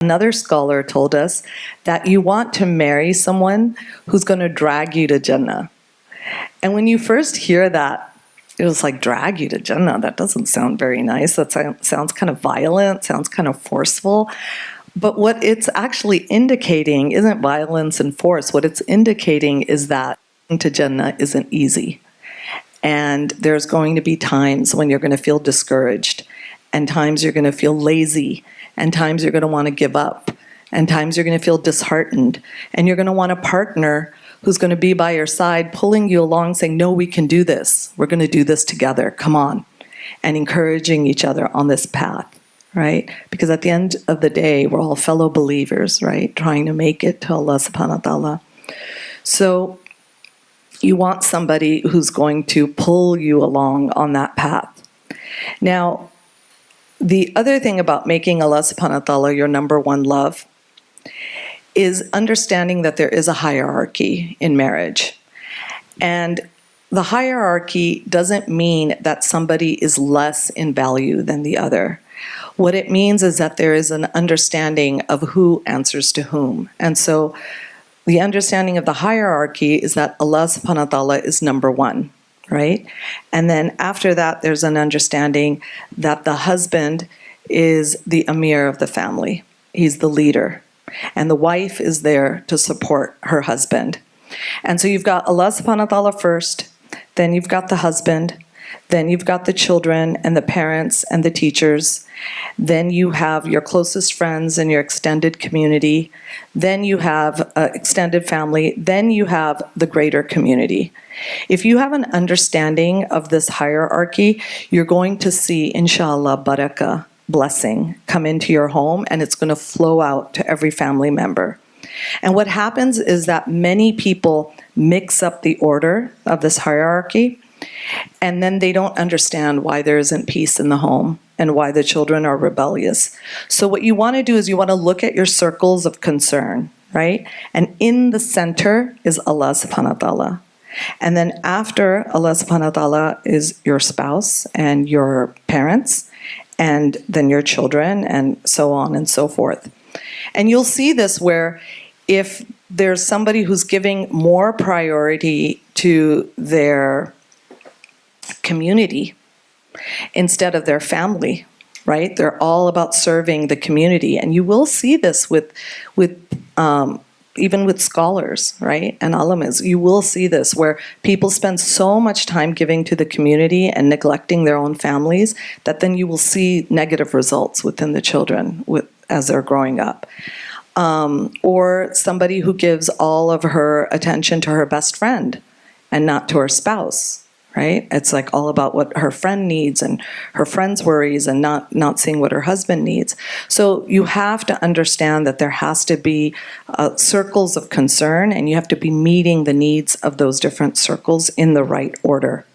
Another scholar told us that you want to marry someone who's going to drag you to Jannah. And when you first hear that, it was like, drag you to Jannah? That doesn't sound very nice. That sounds kind of violent, sounds kind of forceful. But what it's actually indicating isn't violence and force. What it's indicating is that to Jannah isn't easy. And there's going to be times when you're going to feel discouraged, and times you're going to feel lazy, and times you're going to want to give up, and times you're going to feel disheartened, and you're going to want a partner who's going to be by your side, pulling you along, saying, no, we can do this. We're going to do this together. Come on. And encouraging each other on this path, right? Because at the end of the day, we're all fellow believers, right? Trying to make it to Allah subhanahu wa ta'ala. So you want somebody who's going to pull you along on that path. Now, the other thing about making Allah subhanahu wa ta'ala your number one love is understanding that there is a hierarchy in marriage. And the hierarchy doesn't mean that somebody is less in value than the other. What it means is that there is an understanding of who answers to whom. And so the understanding of the hierarchy is that Allah subhanahu wa ta'ala is number one, right? And then after that, there's an understanding that the husband is the amir of the family. He's the leader. And the wife is there to support her husband. And so you've got Allah subhanahu wa ta'ala first, then you've got the husband, then you've got the children and the parents and the teachers, then you have your closest friends and your extended community, then you have extended family, then you have the greater community. If you have an understanding of this hierarchy, you're going to see, inshallah, barakah, blessing, come into your home, and it's going to flow out to every family member. And what happens is that many people mix up the order of this hierarchy, and then they don't understand why there isn't peace in the home and why the children are rebellious. So what you want to do is you want to look at your circles of concern, right? And in the center is Allah subhanahu wa ta'ala. And then after Allah subhanahu wa ta'ala is your spouse and your parents, and then your children, and so on and so forth. And you'll see this where if there's somebody who's giving more priority to their community instead of their family, right? They're all about serving the community. And you will see this with even with scholars, right? And alamas, you will see this where people spend so much time giving to the community and neglecting their own families that then you will see negative results within the children as they're growing up. Or somebody who gives all of her attention to her best friend and not to her spouse, right? It's like all about what her friend needs and her friend's worries and not seeing what her husband needs. So you have to understand that there has to be circles of concern, and you have to be meeting the needs of those different circles in the right order.